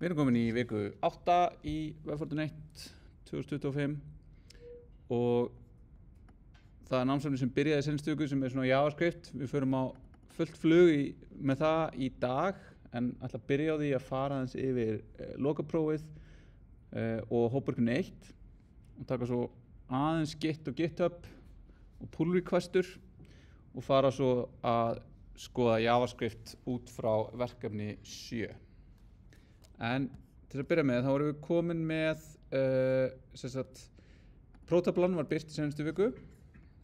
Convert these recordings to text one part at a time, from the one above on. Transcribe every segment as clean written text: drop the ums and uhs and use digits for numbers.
Við erum komin í viku 8 í Webfortune 1 2025 og það er námsefni sem byrjaði í seinstu viku sem er svona JavaScript. Við förum á fullt flug með það í dag en ætla að byrja á því að fara aðeins yfir lokaprófið og Hópurinn 1 og taka svo aðeins Git og GitHub og pull requestur og fara svo að skoða JavaScript út frá verkefni 7. En til að byrja með þá erum við komin með prótablan var birt í seinustu viku.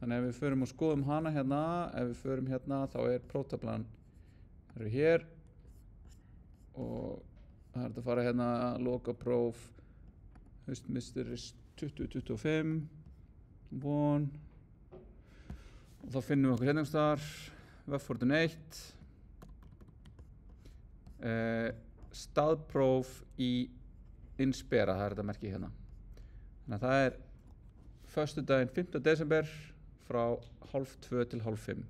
Þannig ef við förum og skoðum hana hérna, ef við förum hérna þá er prótablan hér og það er að fara hérna lokapróf haustmisteris 2025 og þá finnum við okkur hérna einhvers staðar Webfortune 1 staðpróf í Inspera, það er þetta merki hérna. Þannig að það er föstudaginn 5. desember frá 12:30 til 12:30.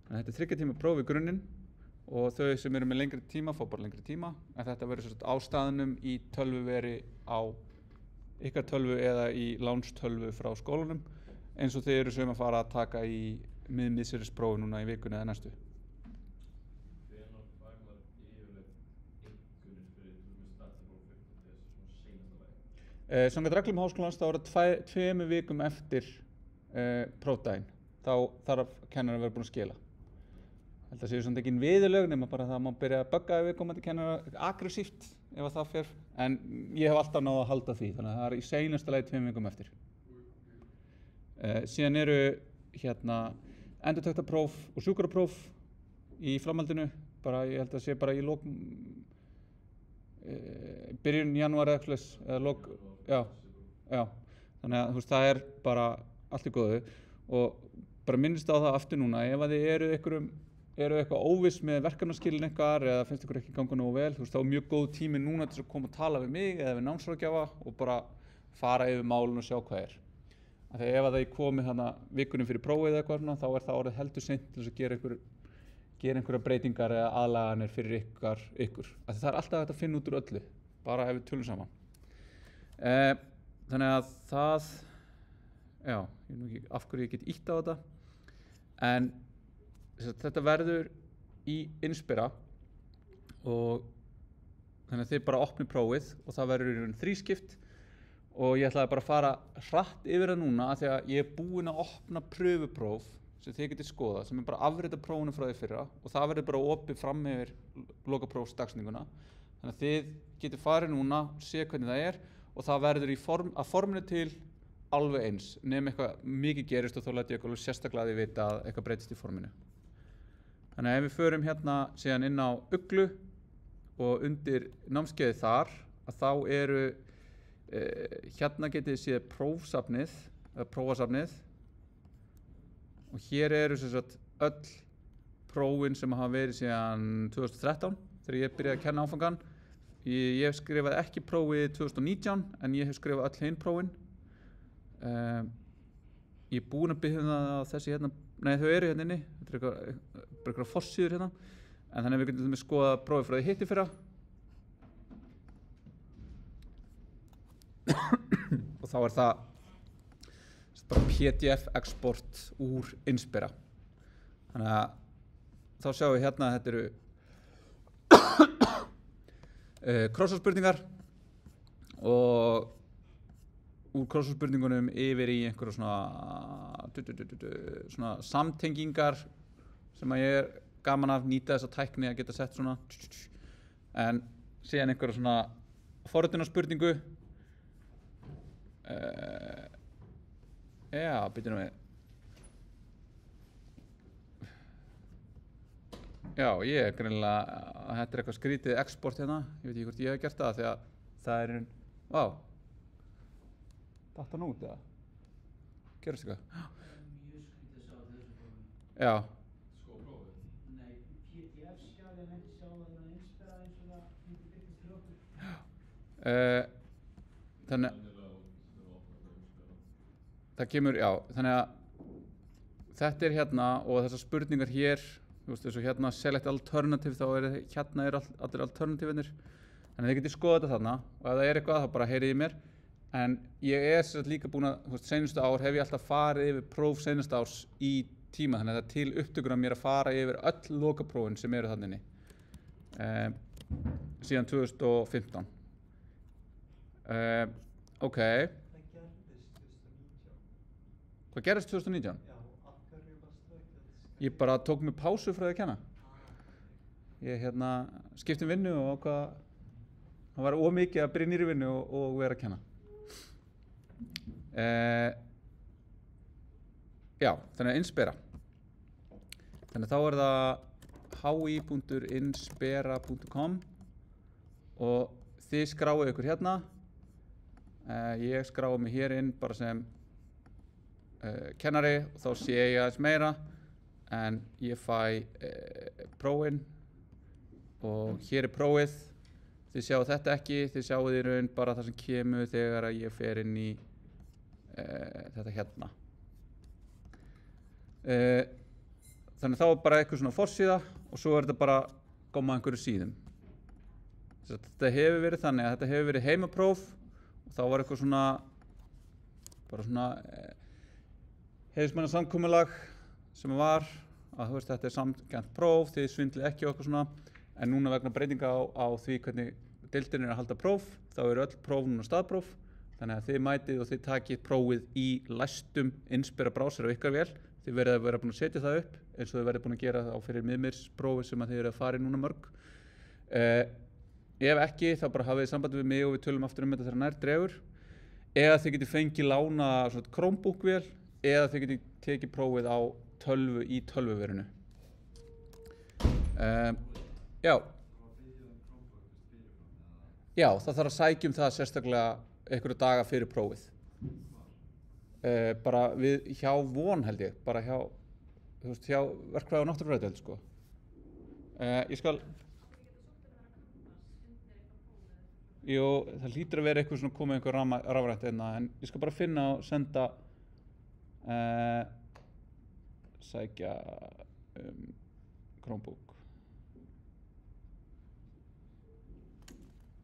Þannig að þetta er 3 tíma próf í grunninn og þau sem eru með lengri tíma fá bara lengri tíma en þetta verður á staðnum í tölvuveri á ykkar tölvu eða í lánstölvu frá skólanum eins og þið eru sem að fara að taka í miðmiðserisprófi núna í vikunni eða næstu. Samkvæmt reglum háskólans þá eru 2 vikum eftir prófdaginn. Þá þarf kennari að vera búinn að skila. Þetta séu samt ekki viðurlög nema bara það að má byrja að bugga viðkomandi kennara aggressíft ef að það fer. En ég hef alltaf náð að halda því, þannig að það er í seinasta lagi 2 vikum eftir. Síðan eru hérna endurtektapróf og sjúkrapróf í framhaldinu. Ég held að sé bara í lok byrjun janúar eða lok, já. Þannig að það er bara allt í góðu og bara minnist á það aftur núna ef að þið eru eitthvað óviss með verkefnaskilin ykkar eða finnst ykkur ekki ganga nógu vel, þá er mjög góð tími núna til að koma að tala við mig eða við námsráðgjafa og bara fara yfir málun og sjá hvað er. Þegar ef að það komi hana vikunum fyrir prófið eða eitthvað þá er það orðið heldur seint til þess að gera einhverja breytingar eða aðlaganir fyrir ykkur. Það er alltaf hægt að finna út úr öllu, bara ef við tölum saman. Þannig að það, já, ég veit ekki af hverju ég get ýtt á þetta, en þetta verður í Inspera og þannig að þið bara opni prófið og það verður í raun 3-skipt og ég ætlaði bara að fara hratt yfir það núna af því að ég er búinn að opna pröfupróf sem þið getið skoðað, sem er bara afrita prófunu frá því fyrra og það verður bara opið fram yfir lokaprófsdagsninguna. Þannig að þið getið farið núna, sé hvernig það er og það verður að forminu til alveg eins, nema eitthvað mikið gerist og þá læt ég eitthvað sérstaklega að þið vita að eitthvað breytist í forminu. Þannig að ef við förum hérna síðan inn á Uglu og undir námskeiðið þar, að þá eru, hérna getið þið séð prófsafnið, eða prófasafnið og hér eru öll prófin sem hafa verið síðan 2013 þegar ég byrjaði að kenna áfangan. Ég hef skrifað ekki prófið 2019 en ég hef skrifað öll hinn prófin. Ég er búinn að byrja það á þessi hérna, nei þau eru hérna inni, þetta er eitthvað forsíður hérna, en þannig að við getum skoða prófið frá því hitti fyrra. Og þá er það bara PDF export úr Inspera. Þannig að þá sjáum við hérna að þetta eru krossorspurningar og úr krossorspurningunum yfir í einhverja svona samtengingar sem að ég er gaman að nýta þessa tækni að geta sett svona en síðan einhverja svona forritunarspurningu já, byrjum við já, ég er greinilega að þetta er eitthvað skrítið export hérna ég veit ekki hvort ég hef gert það því að það er vá datt hann út eða gerist eitthvað mjög skrítið að sjá þessu prófi já nei, PDF-skjali en ekki sjá það innan Inspera eins og það myndi byrjast til okkur þannig það kemur, já, þannig að þetta er hérna og þessar spurningar hér, þú veist, eins og hérna select alternative, þá hérna allir alternativenir Þannig að þið getið skoðað þetta þarna og ef það er eitthvað þá bara heyrið í mér. En ég er sem sagt líka búin að, þú veist, seinustu ár hef ég alltaf farið yfir próf seinustu árs í tíma, þannig að það er til upptökur af mér að fara yfir öll lokaprófin sem eru þarna inni. Síðan 2015. Ok. Hvað gerðist 2019? Já, af hverju varstu ekki að skrifa? Ég bara tók mig pásu frá því að kenna. Ég skipti um vinnu og ákvað, það var ómikið að byrja nýri vinnu og vera að kenna. Já, þannig að Inspera. Þannig að þá er það hi.inspera.com og þið skráið ykkur hérna. Ég skrái mig hér inn bara sem kennari og þá sé ég aðeins meira en ég fæ prófin og hér er prófið. Þið sjáu þetta ekki, þið sjáu í raun bara það sem kemur þegar að ég fer inn í þetta hérna. Þannig þá er bara eitthvað svona forsíða og svo er þetta bara koma einhverju síðum. Þetta hefur verið þannig að þetta hefur verið heimapróf og þá var eitthvað svona bara svona heiðursmanna samkomulag sem var að þú veist þetta er samkennt próf, þið svindlið ekki og eitthvað svona. En núna vegna breytinga á því hvernig deildin er að halda próf, þá eru öll próf núna staðpróf. Þannig að þið mætið og þið takið prófið í læstum Inspera browser á ykkar vél. Þið verðið að vera búin að setja það upp eins og þið verðið búin að gera það á fyrir miðmyrsprófi sem að þið eru að fara í núna mörg. Ef ekki, þá bara hafið þið samband við mig og við tölum aftur þetta þegar nær dregur. Eða þið getið fengið lána svona Chromebook vél eða þið getið tekið prófið á tölvu í tölvuverinu. Já. Já, það þarf að sækja það sérstaklega einhverja daga fyrir prófið. Bara hjá Von held ég, bara hjá verkfræði og náttúrufræðideild sko. Ég skal... Jú, það hlýtur að vera eitthvað svona komið einhver rafrænt einna, en ég skal bara finna og senda sækja Chromebook.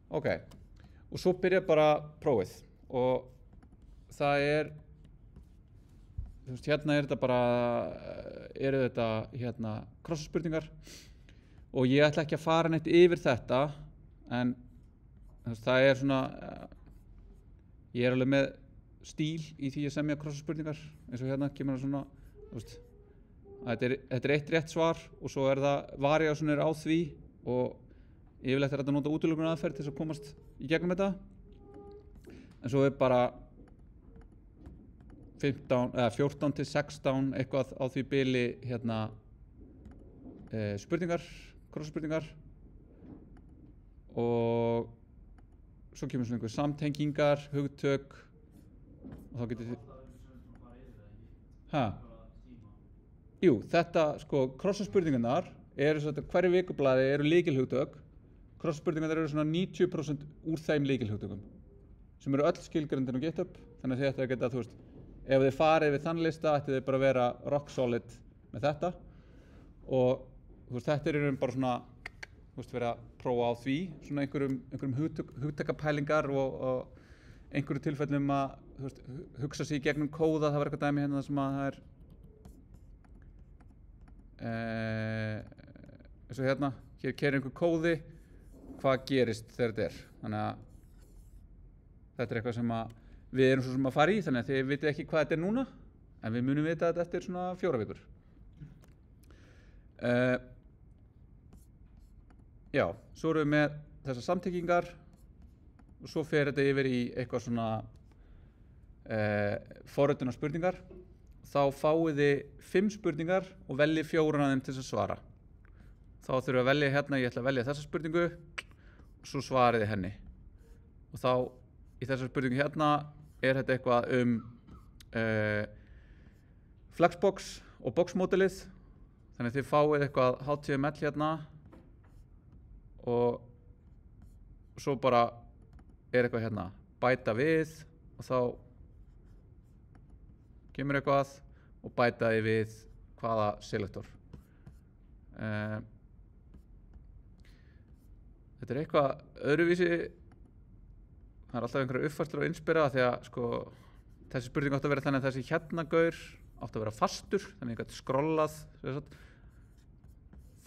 Ok, og svo byrja bara prófið og það er, þú veist, hérna er þetta bara, eru þetta hérna krossaspurningar og ég ætla ekki að fara neitt yfir þetta en þú veist, það er svona, ég er alveg með stíl í því að semja krossaspurningar eins og hérna kemur það svona, þú veist, þetta er eitt rétt svar og svo er það variásunir á því og yfirleitt er þetta að nota útilokunar aðferð til þess að komast í gegnum þetta. En svo er bara 14 til 16 eitthvað á því bili hérna spurningar, krossaspurningar og svo kemur svona einhver samtengingar, hugtök og þá getið þið... Jú, þetta sko, krossaspurningarnar eru svona, hverju vikublaði eru lykilhugtök. Krossaspurningarnar eru svona 90% úr þeim lykilhugtökum sem eru öll skilgreindir á GitHub, þannig að þið ættu að geta, þú veist, ef þið farið við þann lista ættu þið bara að vera rock solid með þetta og þú veist, þetta er í raun bara svona, þú veist, verið að prófa á því, svona einhverjum hugtakapælingar og einhverju tilfellum að, þú veist, hugsa sig í gegnum kóða, það var eitthvað dæmi hérna sem að það er eins og hérna, hér keyrir einhver kóði, hvað gerist þegar þetta er. Þannig að þetta er eitthvað sem að við erum svo sem að fara í, þannig að þið vitið ekki hvað þetta er núna, en við munum vita þetta eftir svona 4 vikur. Já, svo erum við með þessar samtengingar og svo fer þetta yfir í eitthvað svona forritunar spurningar. Þá fáið þið 5 spurningar og veljið 4 af þeim til þess að svara. Þá þurfum við að velja hérna, ég ætla að velja þessa spurningu og svo svarið þið henni. Og þá í þessar spurningu hérna er þetta eitthvað Flexbox og boxmódelið. Þannig að þið fáið eitthvað HTML hérna og svo bara er eitthvað hérna bæta við og þá kemur eitthvað og bætaði við hvaða selektor. þetta er eitthvað öðruvísi. Það er alltaf einhverja uppfærslur á Inspira því að sko, þessi spurning átti að vera þannig að þessi hérna gaur átti að vera fastur, þannig að ég gæti skrollað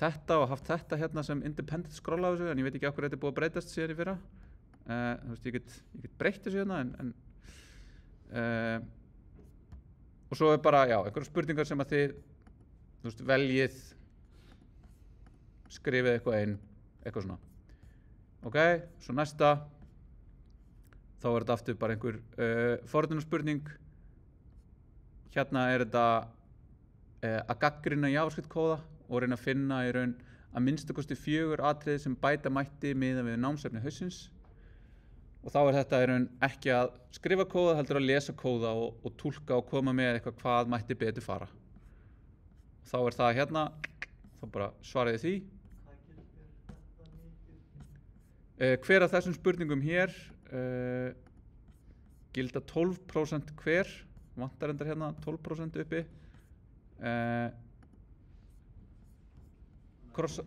þetta og haft þetta hérna sem independent scroll af þessu, en ég veit ekki af hverju þetta er búið að breytast síðan í fyrra. Þú veist, ég get breytt þessu hérna og svo er bara, já, einhverjum spurningar sem að þið, þú veist, veljið, skrifið eitthvað inn, eitthvað svona. Ok, svo næsta, þá er þetta aftur bara einhver forritunarspurning. Hérna er þetta að gagnrýna JavaScript-kóða og reyna að finna í raun að minnsta kosti 4 atriði sem bæta mætti miðað við námsefni hausins. Og þá er þetta í raun ekki að skrifa kóða, heldur að lesa kóða og túlka og koma með eitthvað hvað mætti betur fara. Þá er það hérna, þá bara svaraði því. Hvað gildir þetta mikið? Hver af þessum spurningum hér gilda 12% hver, vantar endar hérna 12% uppi. Krossa.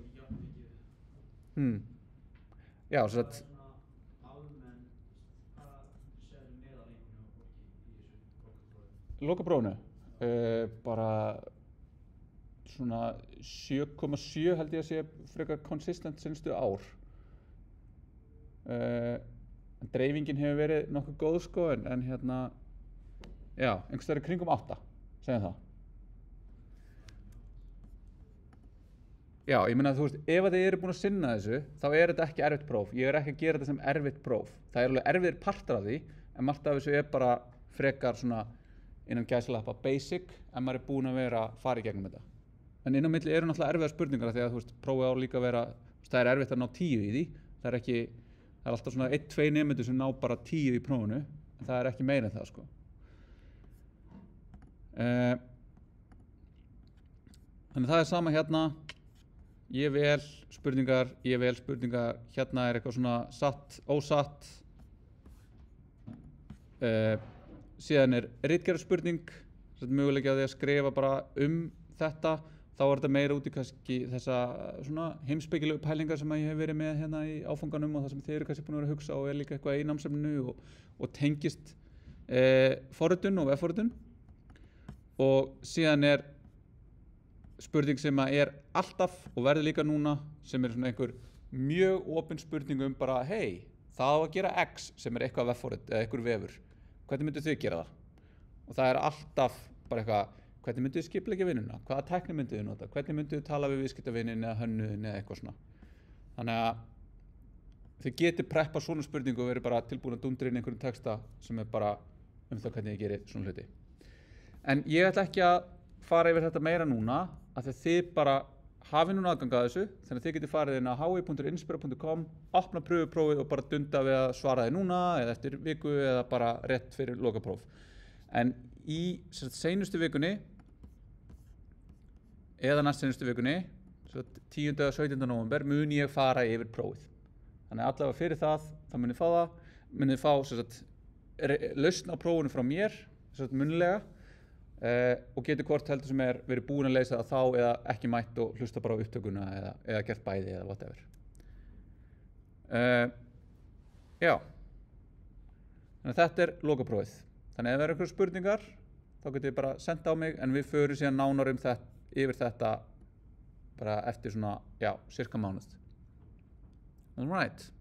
Já, svo að lokaprófinu, bara svona 7,7 held ég að sé frekar consistent senstu ár. Dreifingin hefur verið nokkuð góð sko, en hérna, já, einhvers staðar í kringum 8, segjum það. Já, ég meina að þú veist, ef þið eru búin að sinna þessu, þá er þetta ekki erfitt próf. Ég er ekki að gera þetta sem erfitt próf. Það er alveg erfiðir partar af því, en margt af þessu er bara frekar svona innan gæsalappa basic, en maður er búin að vera að fara í gegnum þetta. En inn á milli eru náttúrulega erfiðar spurningar því að þú veist, prófið á líka að vera, það er erfitt að ná 10 í því. Það er alltaf svona 1-2 nemendur sem ná bara 10 í prófinu, en það er ekki meira en það sko. Þannig það er sama hérna. Ég vel spurningar, hérna er eitthvað svona satt, ósatt. Síðan er ritgerðarspurning, möguleiki á því að skrifa bara þetta. Þá er þetta meira út í kannski þessa svona heimspekilegu pælingar sem ég hef verið með hérna í áfanganum og það sem þið eru kannski búin að vera að hugsa og er líka eitthvað í námsefninu og tengist forritun og vefforritun. Og síðan er spurning sem er alltaf og verður líka núna sem er svona einhver mjög opin spurning bara hey, það á að gera X sem er eitthvað vefforrit eða einhver vefur. Hvernig myndu þið gera það? Og það er alltaf bara eitthvað, hvernig myndu þið skipuleggja vinnuna? Hvaða tækni myndu þið nota? Hvernig myndu þið tala við viðskiptavinin eða hönnuðin eða eitthvað svona? Þannig að þið getið preppa svona spurningu og verið bara tilbúin að dundra inn einhverjum texta sem er bara það hvernig þið gerir svona hluti. En ég ætla ekki að fara yfir þetta meira núna af því að þið bara hafið núna aðgang að þessu, þannig að þið getið farið inn á hi.inspira.com, opna pröfuprófið og bara dunda við að svara þið núna eða eftir viku eða bara rétt fyrir lokapróf. En í seinustu vikunni eða næst seinustu vikunni, 10. og 17. nóvember, mun ég fara yfir prófið. Þannig að allavega fyrir það, þá munið fá lausn á prófinu frá mér, munnlega, og getur hvort heldur sem er verið búin að leysa það þá eða ekki mætt og hlusta bara á upptökuna eða gert bæði eða whatever. Já, þannig að þetta er lokaprófið. Þannig að ef það eru einhverjar spurningar þá getið þið bara senda á mig en við förum síðan nánar yfir þetta bara eftir svona, já, sirka mánuð. All right.